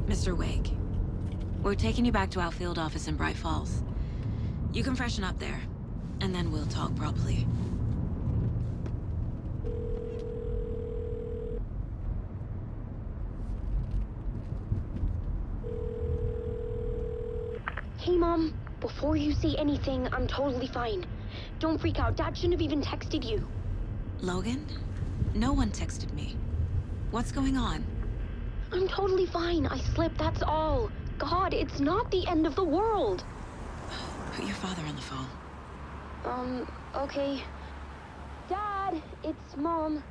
Mr. Wake, we're taking you back to our field office in Bright Falls. You can freshen up there, and then we'll talk properly. Hey, Mom. Before you say anything, I'm totally fine. Don't freak out. Dad shouldn't have even texted you. Logan? No one texted me. What's going on? I'm totally fine. I slipped, that's all. God, it's not the end of the world. Put your father on the phone. Okay. Dad, it's Mom.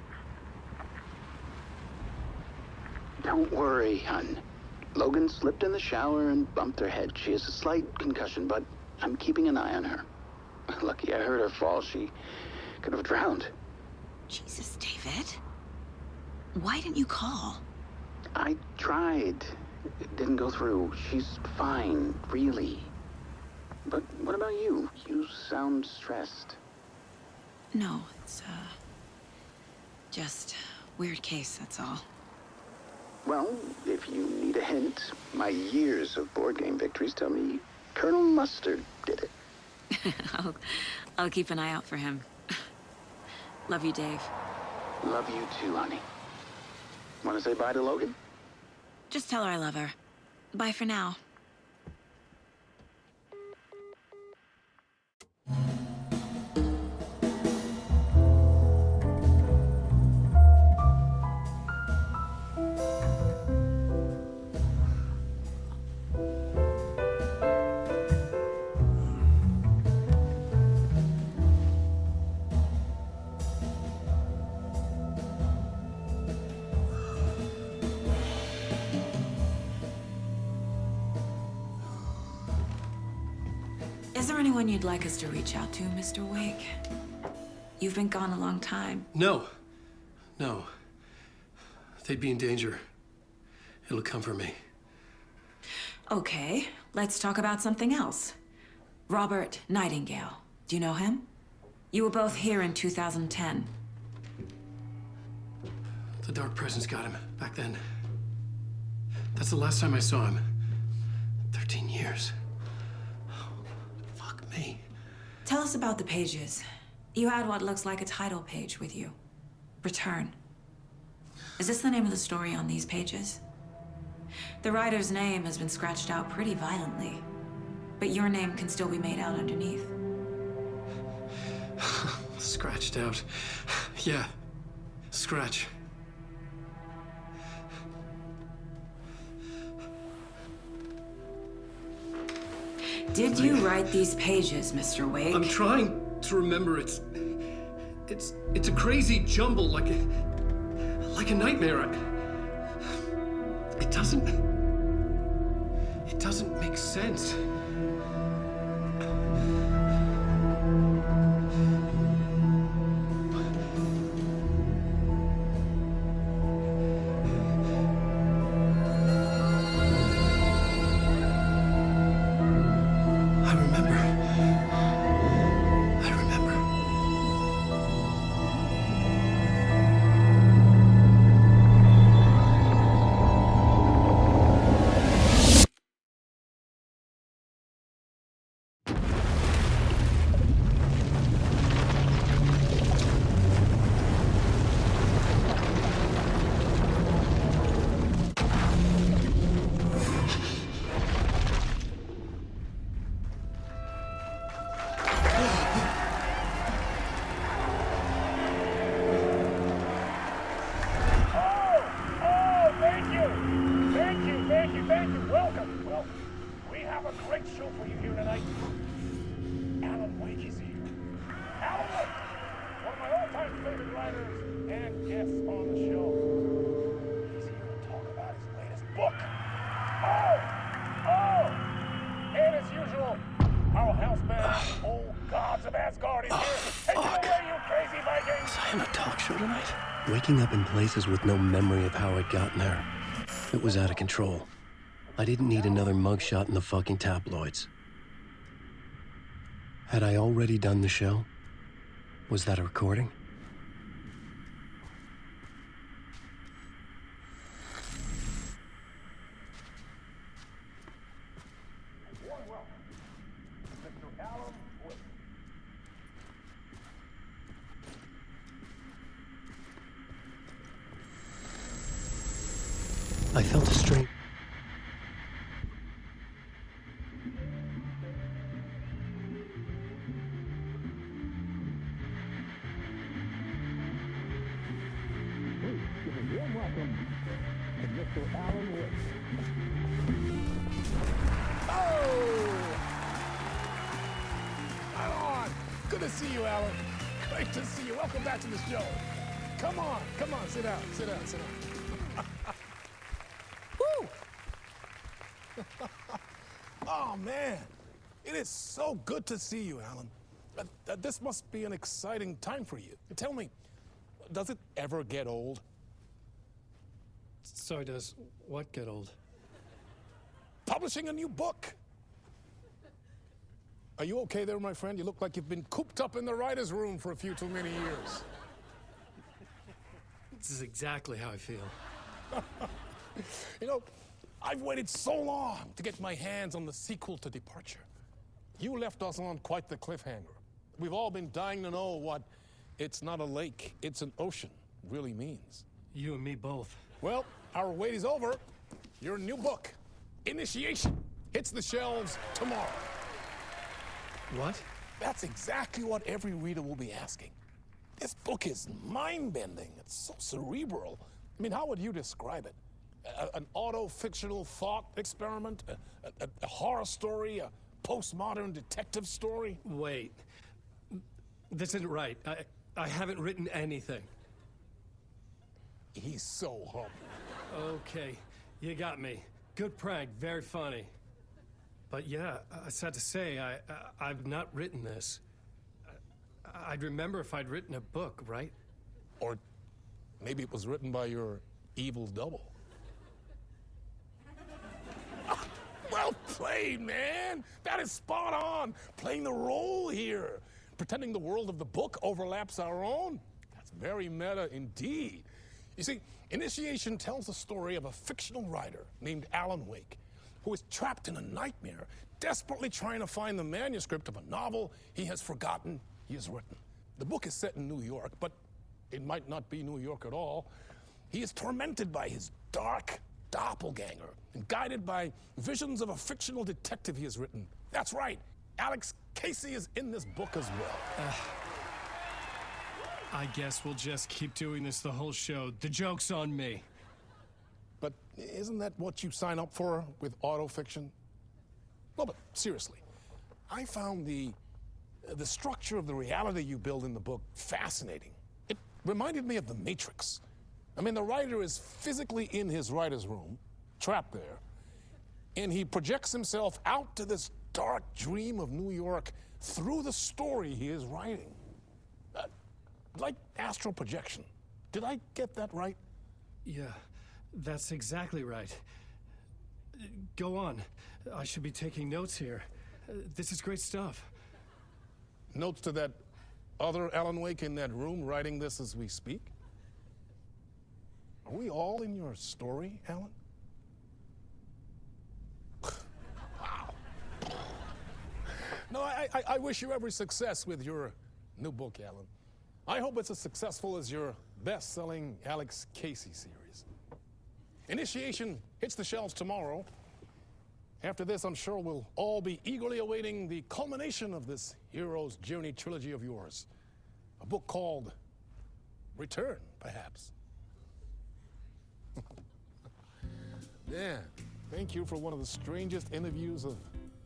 Don't worry, hon. Logan slipped in the shower and bumped her head. She has a slight concussion, but I'm keeping an eye on her. Lucky I heard her fall. She could have drowned. Jesus, David. Why didn't you call? I tried. It didn't go through. She's fine, really. But what about you? You sound stressed. No, it's, just weird case, that's all. Well, if you need a hint, my years of board game victories tell me Colonel Mustard did it. I'll keep an eye out for him. Love you, Dave. Love you too, honey. Want to say bye to Logan? Just tell her I love her. Bye for now. Is there anyone you'd like us to reach out to, Mr. Wake? You've been gone a long time. No. They'd be in danger. It'll come for me. Okay, let's talk about something else. Robert Nightingale. Do you know him? You were both here in 2010. The Dark Presence got him back then. That's the last time I saw him. 13 years. Fuck me. Tell us about the pages. You had what looks like a title page with you. Return. Is this the name of the story on these pages? The writer's name has been scratched out pretty violently, but your name can still be made out underneath. Scratched out. Yeah. Scratch. Did you write these pages, Mr. Wake? I'm trying to remember. It's a crazy jumble, like a nightmare. It doesn't make sense. Waking up in places with no memory of how I'd gotten there. It was out of control. I didn't need another mugshot in the fucking tabloids. Had I already done the show? Was that a recording? I felt a strange... Good to see you, Alan. Great to see you. Welcome back to the show. Come on, sit down. Woo! Oh, man. It is so good to see you, Alan. This must be an exciting time for you. Tell me, does it ever get old? Sorry, does what get old? Publishing a new book. Are you okay there, my friend? You look like you've been cooped up in the writer's room for a few too many years. This is exactly how I feel. You know, I've waited so long to get my hands on the sequel to Departure. You left us on quite the cliffhanger. We've all been dying to know what "it's not a lake, it's an ocean" really means. You and me both. Well, our wait is over. Your new book, Initiation, hits the shelves tomorrow. What? That's exactly what every reader will be asking. This book is mind-bending. It's so cerebral. I mean, how would you describe it? An auto-fictional thought experiment? A horror story? A postmodern detective story? Wait. This isn't right. I haven't written anything. He's so humble. Okay, you got me. Good prank, very funny. But yeah, sad to say, I've not written this. I'd remember if I'd written a book, right? Or maybe it was written by your evil double. Well played, man. That is spot on. Playing the role here. Pretending the world of the book overlaps our own. That's very meta indeed. You see, Initiation tells the story of a fictional writer named Alan Wake, who is trapped in a nightmare, desperately trying to find the manuscript of a novel he has forgotten he has written. The book is set in New York, but it might not be New York at all. He is tormented by his dark doppelganger and guided by visions of a fictional detective he has written. That's right, Alex Casey is in this book as well. I guess we'll just keep doing this the whole show. The joke's on me. But isn't that what you sign up for with autofiction? No, but seriously, I found the structure of the reality you build in the book fascinating. It reminded me of The Matrix. I mean, the writer is physically in his writer's room, trapped there, and he projects himself out to this dark dream of New York through the story he is writing. Like astral projection. Did I get that right? Yeah, that's exactly right. Go on. I should be taking notes here. This is great stuff. Notes to that other Alan Wake in that room writing this as we speak? Are we all in your story, Alan? Wow. No, I wish you every success with your new book, Alan. I hope it's as successful as your best-selling Alex Casey series. Initiation hits the shelves tomorrow. After this, I'm sure we'll all be eagerly awaiting the culmination of this hero's journey trilogy of yours. A book called Return, perhaps. Yeah, thank you for one of the strangest interviews of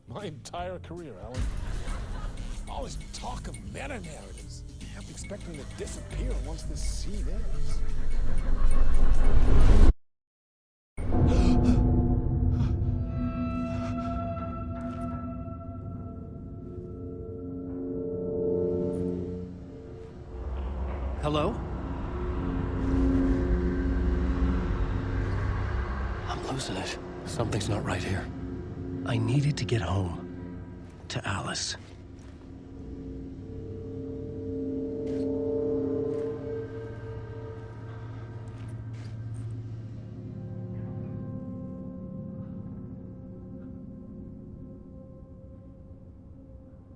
my entire career, Alan. All this talk of meta-narratives. I'm expecting to disappear once this scene ends. Hello? I'm losing it. Something's not right here. I needed to get home. To Alice.